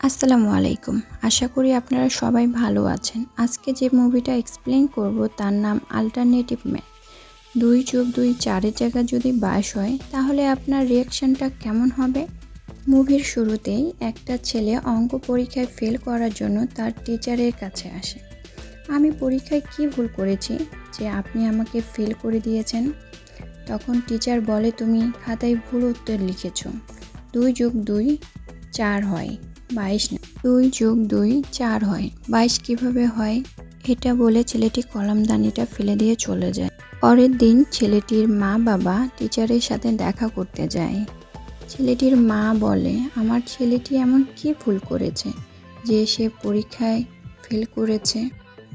আসসালামু আলাইকুম। আশা করি আপনারা সবাই ভালো আছেন। আজকে যে মুভিটা এক্সপ্লেইন করব তার নাম অল্টারনেটিভ ম্যাথ। 2+2 4-এর জায়গায় যদি 22 হয় তাহলে আপনার রিঅ্যাকশনটা কেমন হবে? মুভির শুরুতেই একটা ছেলে অঙ্ক পরীক্ষায় ফেল করার জন্য তার টিচারের কাছে আসে। আমি পরীক্ষায় কী ভুল করেছি যে আপনি আমাকে ফেল করে দিয়েছেন? তখন টিচার বলে তুমি খাতায় ভুল উত্তর লিখেছ। 2+2 4 হয়, 22 না। 2+2 4 হয়, 22 কীভাবে হয়? এটা বলে ছেলেটি কলমদানিটা ফেলে দিয়ে চলে যায়। পরের দিন ছেলেটির মা বাবা টিচারের সাথে দেখা করতে যায়। ছেলেটির মা বলে আমার ছেলেটি এমন কী ভুল করেছে যে সে পরীক্ষায় ফেল করেছে।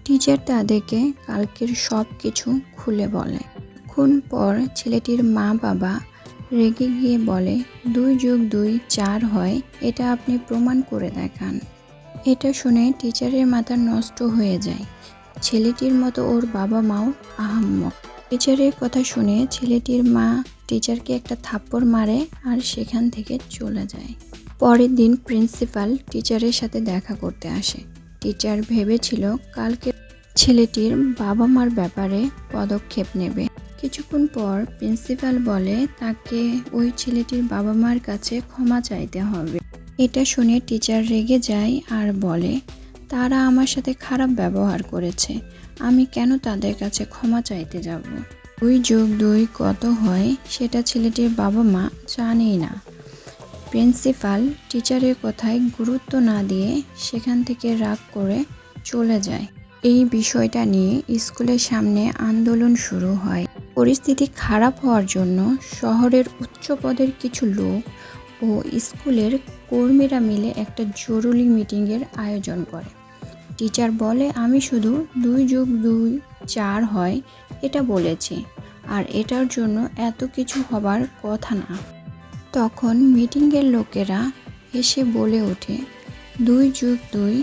টিচার তাদেরকে কালকের সব কিছু খুলে বলে। কিছুক্ষণ পর ছেলেটির মা বাবা রেগে গিয়ে বলে 2+2 4 হয়, এটা আপনি প্রমাণ করে দেখান। এটা শুনে টিচারের মাথা নষ্ট হয়ে যায়। ছেলেটির মতো ওর বাবা মাও আহাম্মক। টিচারের কথা শুনে ছেলেটির মা টিচারকে একটা থাপ্পড় মারে আর সেখান থেকে চলে যায়। পরের দিন প্রিন্সিপাল টিচারের সাথে দেখা করতে আসে। টিচার ভেবেছিল কালকে ছেলেটির বাবা মার ব্যাপারে পদক্ষেপ নেবে। কিছুক্ষণ পর প্রিন্সিপাল বলে তাকে ওই ছেলেটির বাবা মার কাছে ক্ষমা চাইতে হবে। এটা শুনে টিচার রেগে যায় আর বলে তারা আমার সাথে খারাপ ব্যবহার করেছে, আমি কেন তাদের কাছে ক্ষমা চাইতে যাব? 2+2 কত হয় সেটা ছেলেটির বাবা মা জানেই না। প্রিন্সিপাল টিচারের কথায় গুরুত্ব না দিয়ে সেখান থেকে রাগ করে চলে যায়। এই বিষয়টা নিয়ে স্কুলের সামনে আন্দোলন শুরু হয়। পরিস্থিতি খারাপ হওয়ার জন্য শহরের উচ্চ পদের কিছু লোক ও স্কুলের কর্মীরা মিলে একটা জরুরি মিটিংয়ের আয়োজন করে। টিচার বলে আমি শুধু 2+2 4 হয় এটা বলেছি, আর এটার জন্য এত কিছু হবার কথা না। তখন মিটিংয়ের লোকেরা এসে বলে ওঠে 2+2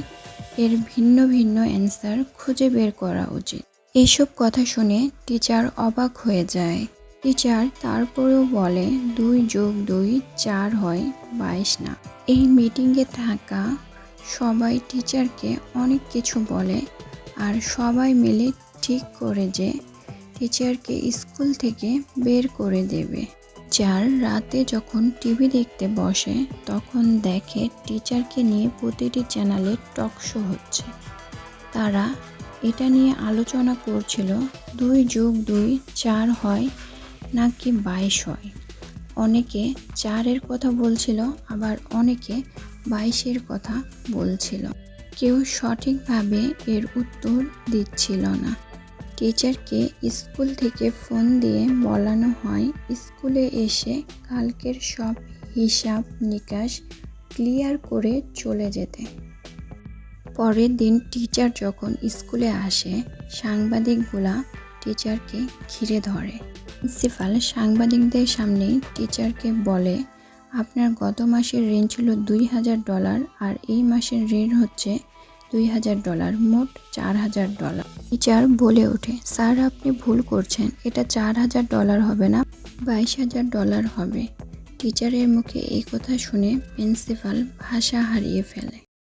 এর ভিন্ন ভিন্ন অ্যান্সার খুঁজে বের করা উচিত। এসব কথা শুনে টিচার অবাক হয়ে যায়। টিচার তারপরেও বলে 2+2 4 হয়, 22 না। এই মিটিংয়ে থাকা সবাই টিচারকে অনেক কিছু বলে আর সবাই মিলে ঠিক করে যে টিচারকে স্কুল থেকে বের করে দেবে। টিচার রাতে যখন টিভি দেখতে বসে তখন দেখে টিচারকে নিয়ে প্রতিটি চ্যানেলে টক শো হচ্ছে। তারা এটা নিয়ে আলোচনা করছিল 2+2 4 হয় নাকি 22 হয়। অনেকে 4-এর কথা বলছিল, আবার অনেকে 22-এর কথা বলছিল। কেউ সঠিকভাবে এর উত্তর দিচ্ছিল না। টিচারকে স্কুল থেকে ফোন দিয়ে বলানো হয় স্কুলে এসে কালকের সব হিসাব নিকাশ ক্লিয়ার করে চলে যেতে। পরের দিন টিচার যখন স্কুলে আসে সাংবাদিকগুলা টিচারকে ঘিরে ধরে। প্রিন্সিপাল সাংবাদিকদের সামনেই টিচারকে বলে আপনার গত মাসের ঋণ ছিল $2000 আর এই মাসের ঋণ হচ্ছে $2000, মোট $4000। টিচার বলে ওঠে স্যার আপনি ভুল করছেন, এটা $4000 হবে না, $22000 হবে। টিচারের মুখে এই কথা শুনে প্রিন্সিপাল ভাষা হারিয়ে ফেলে।